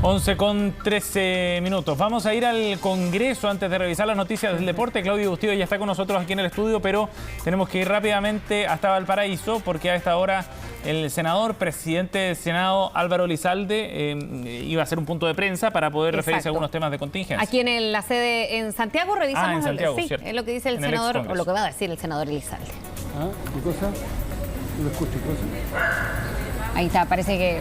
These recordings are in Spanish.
11:13. Vamos a ir al Congreso antes de revisar las noticias del deporte. Claudio Bustillo ya está con nosotros aquí en el estudio, pero tenemos que ir rápidamente hasta Valparaíso porque a esta hora el senador, presidente del Senado, Álvaro Elizalde, iba a hacer un punto de prensa para poder referirse a algunos temas de contingencia. Aquí en la sede en Santiago revisamos en Santiago, sí, es lo que dice el senador, o lo que va a decir el senador Elizalde. ¿Qué cosa? No lo escucho, ¿qué cosa? Ahí está, parece que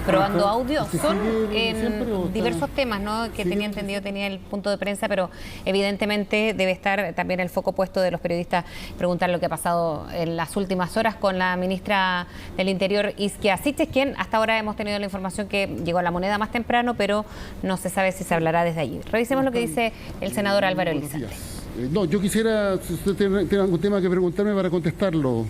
probando audio. Son en diversos temas, ¿no? Que tenía entendido, tenía el punto de prensa, pero evidentemente debe estar también el foco puesto de los periodistas, preguntar lo que ha pasado en las últimas horas con la ministra del Interior, Isquia Siches, quien hasta ahora hemos tenido la información que llegó a La Moneda más temprano, pero no se sabe si se hablará desde allí. Revisemos lo que dice el senador Álvaro Elizalde. No, yo quisiera, si usted tiene algún tema que preguntarme para contestarlo.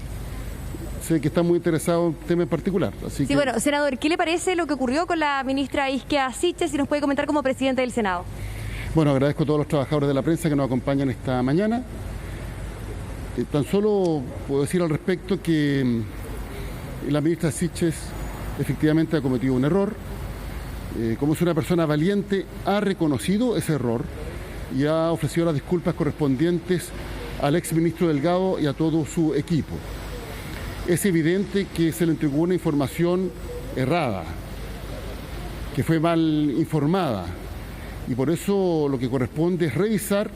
Sé que está muy interesado en un tema en particular. Así que... bueno, senador, ¿qué le parece lo que ocurrió con la ministra Isquia Siches? Si nos puede comentar como presidente del Senado. Bueno, agradezco a todos los trabajadores de la prensa que nos acompañan esta mañana. Tan solo puedo decir al respecto que la ministra Siches efectivamente ha cometido un error. Como es una persona valiente, ha reconocido ese error y ha ofrecido las disculpas correspondientes al exministro Delgado y a todo su equipo. Es evidente que se le entregó una información errada, que fue mal informada, y por eso lo que corresponde es revisar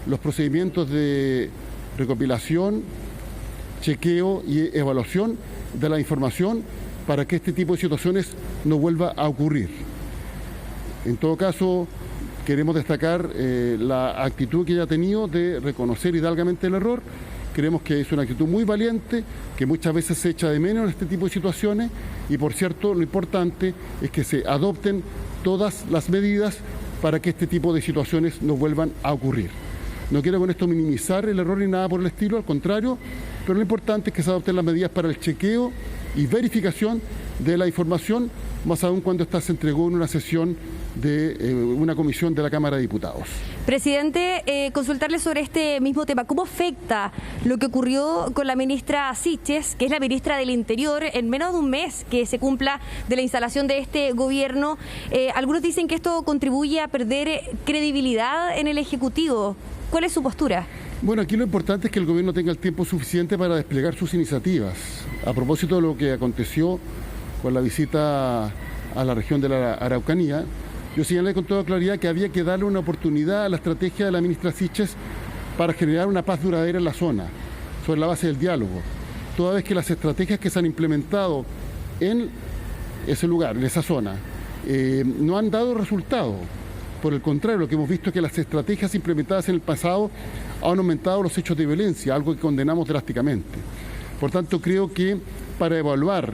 los procedimientos de recopilación, chequeo y evaluación de la información para que este tipo de situaciones no vuelva a ocurrir. En todo caso, queremos destacar la actitud que ella ha tenido de reconocer hidalgamente el error. Creemos que es una actitud muy valiente, que muchas veces se echa de menos en este tipo de situaciones y, por cierto, lo importante es que se adopten todas las medidas para que este tipo de situaciones no vuelvan a ocurrir. No quiero con esto minimizar el error ni nada por el estilo, al contrario, pero lo importante es que se adopten las medidas para el chequeo y verificación de la información, más aún cuando esta se entregó en una sesión de una comisión de la Cámara de Diputados. Presidente, consultarle sobre este mismo tema. ¿Cómo afecta lo que ocurrió con la ministra Siches, que es la ministra del Interior, en menos de un mes que se cumpla de la instalación de este gobierno? Algunos dicen que esto contribuye a perder credibilidad en el Ejecutivo. ¿Cuál es su postura? Bueno, aquí lo importante es que el gobierno tenga el tiempo suficiente para desplegar sus iniciativas. A propósito de lo que aconteció con la visita a la región de la Araucanía, yo señalé con toda claridad que había que darle una oportunidad a la estrategia de la ministra Siches para generar una paz duradera en la zona, sobre la base del diálogo. Toda vez que las estrategias que se han implementado en ese lugar, en esa zona, no han dado resultado. Por el contrario, lo que hemos visto es que las estrategias implementadas en el pasado han aumentado los hechos de violencia, algo que condenamos drásticamente. Por tanto, creo que para evaluar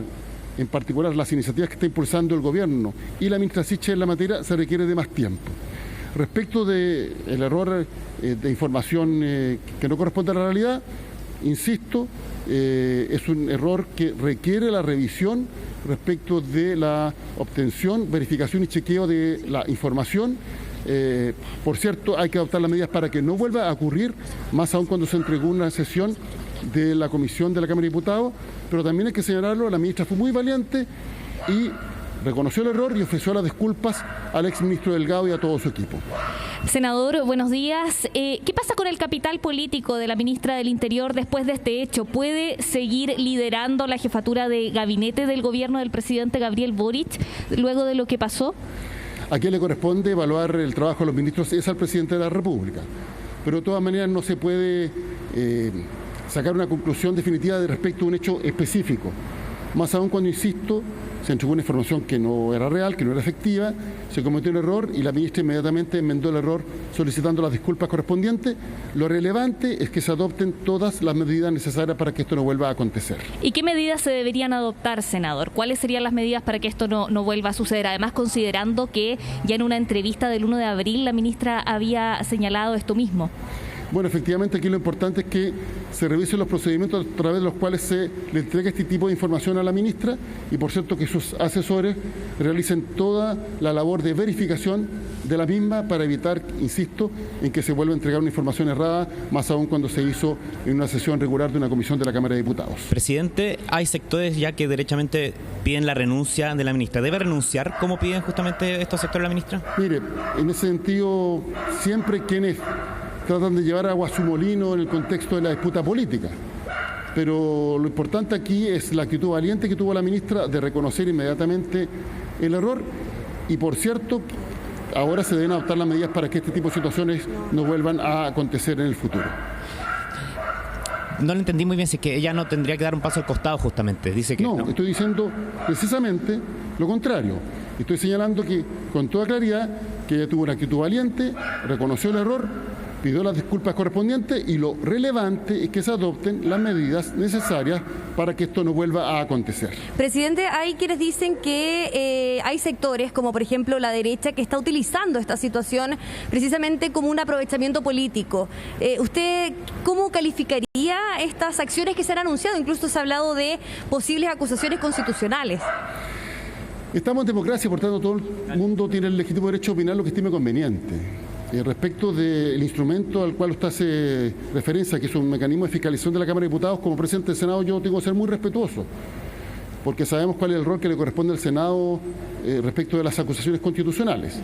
en particular las iniciativas que está impulsando el gobierno y la ministra Siches en la materia, se requiere de más tiempo. Respecto del error de información que no corresponde a la realidad, insisto, es un error que requiere la revisión respecto de la obtención, verificación y chequeo de la información. Por cierto, hay que adoptar las medidas para que no vuelva a ocurrir, más aún cuando se entregó una sesión de la comisión de la Cámara de Diputados, pero también hay que señalarlo, la ministra fue muy valiente y reconoció el error y ofreció las disculpas al exministro Delgado y a todo su equipo. Senador, buenos días. ¿Qué pasa con el capital político de la ministra del Interior después de este hecho? ¿Puede seguir liderando la jefatura de gabinete del gobierno del presidente Gabriel Boric luego de lo que pasó? A quien le corresponde evaluar el trabajo de los ministros es al presidente de la República, pero de todas maneras no se puede sacar una conclusión definitiva de respecto a un hecho específico. Más aún cuando, insisto, se entregó una información que no era real, que no era efectiva, se cometió un error y la ministra inmediatamente enmendó el error solicitando las disculpas correspondientes. Lo relevante es que se adopten todas las medidas necesarias para que esto no vuelva a acontecer. ¿Y qué medidas se deberían adoptar, senador? ¿Cuáles serían las medidas para que esto no vuelva a suceder? Además, considerando que ya en una entrevista del 1 de abril la ministra había señalado esto mismo. Bueno, efectivamente aquí lo importante es que se revisen los procedimientos a través de los cuales se le entrega este tipo de información a la ministra y, por cierto, que sus asesores realicen toda la labor de verificación de la misma para evitar, insisto, en que se vuelva a entregar una información errada, más aún cuando se hizo en una sesión regular de una comisión de la Cámara de Diputados. Presidente, hay sectores ya que derechamente piden la renuncia de la ministra. ¿Debe renunciar? ¿Cómo piden justamente estos sectores la ministra? Mire, en ese sentido, siempre quienes tratan de llevar agua a su molino en el contexto de la disputa política. Pero lo importante aquí es la actitud valiente que tuvo la ministra de reconocer inmediatamente el error y, por cierto, ahora se deben adoptar las medidas para que este tipo de situaciones no vuelvan a acontecer en el futuro. No lo entendí muy bien, si es que ella no tendría que dar un paso al costado justamente. Dice que no, estoy diciendo precisamente lo contrario. Estoy señalando que con toda claridad que ella tuvo una actitud valiente, reconoció el error, pidió las disculpas correspondientes y lo relevante es que se adopten las medidas necesarias para que esto no vuelva a acontecer. Presidente, hay quienes dicen que hay sectores, como por ejemplo la derecha, que está utilizando esta situación precisamente como un aprovechamiento político. ¿Usted cómo calificaría estas acciones que se han anunciado? Incluso se ha hablado de posibles acusaciones constitucionales. Estamos en democracia, por tanto todo el mundo tiene el legítimo derecho a opinar lo que estime conveniente. Respecto del instrumento al cual usted hace referencia, que es un mecanismo de fiscalización de la Cámara de Diputados, como presidente del Senado yo tengo que ser muy respetuoso, porque sabemos cuál es el rol que le corresponde al Senado respecto de las acusaciones constitucionales.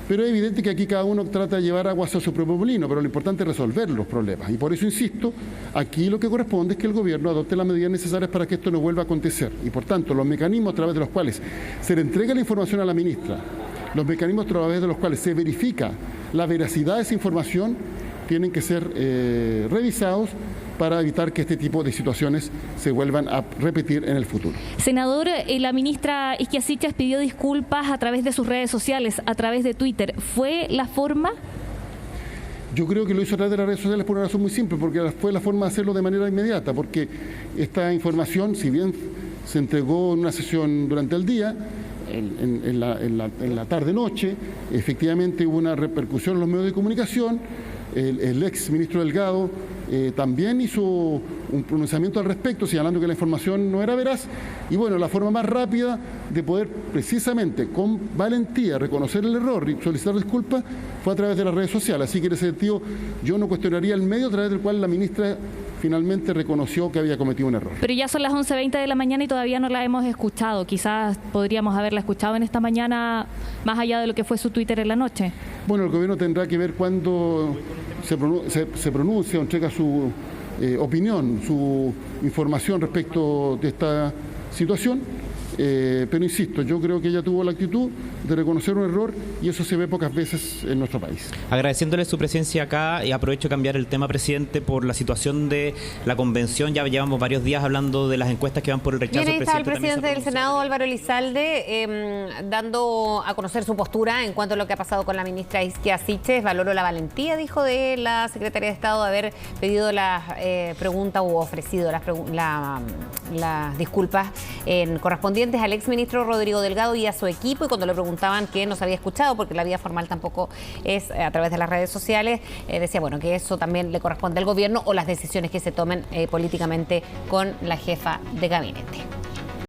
Pero es evidente que aquí cada uno trata de llevar aguas a su propio molino, pero lo importante es resolver los problemas. Y por eso insisto, aquí lo que corresponde es que el gobierno adopte las medidas necesarias para que esto no vuelva a acontecer. Y por tanto, los mecanismos a través de los cuales se le entrega la información a la ministra, los mecanismos a través de los cuales se verifica la veracidad de esa información, tienen que ser revisados para evitar que este tipo de situaciones se vuelvan a repetir en el futuro. Senador, la ministra Isquia Siches pidió disculpas a través de sus redes sociales, a través de Twitter. ¿Fue la forma? Yo creo que lo hizo a través de las redes sociales por una razón muy simple, porque fue la forma de hacerlo de manera inmediata, porque esta información, si bien se entregó en una sesión durante el día, en la tarde-noche, efectivamente hubo una repercusión en los medios de comunicación. El ex ministro Delgado también hizo un pronunciamiento al respecto, señalando que la información no era veraz. Y bueno, la forma más rápida de poder precisamente con valentía reconocer el error y solicitar disculpas fue a través de las redes sociales. Así que en ese sentido yo no cuestionaría el medio a través del cual la ministra finalmente reconoció que había cometido un error. Pero ya son las 11:20 de la mañana y todavía no la hemos escuchado. Quizás podríamos haberla escuchado en esta mañana, más allá de lo que fue su Twitter en la noche. Bueno, el gobierno tendrá que ver cuándo se pronuncia o entrega su opinión, su información respecto de esta situación. Pero insisto, yo creo que ella tuvo la actitud de reconocer un error y eso se ve pocas veces en nuestro país. Agradeciéndole su presencia acá y aprovecho de cambiar el tema, presidente, por la situación de la convención. Ya llevamos varios días hablando de las encuestas que van por el rechazo. Bien, ahí está el presidente del Senado, Álvaro Elizalde, dando a conocer su postura en cuanto a lo que ha pasado con la ministra Isquia Siches. Valoró la valentía, dijo, de la Secretaría de Estado de haber pedido las preguntas u ofrecido las disculpas correspondientes al exministro Rodrigo Delgado y a su equipo, y cuando le preguntaban que no se había escuchado, porque la vía formal tampoco es a través de las redes sociales, decía bueno que eso también le corresponde al gobierno o las decisiones que se tomen políticamente con la jefa de gabinete.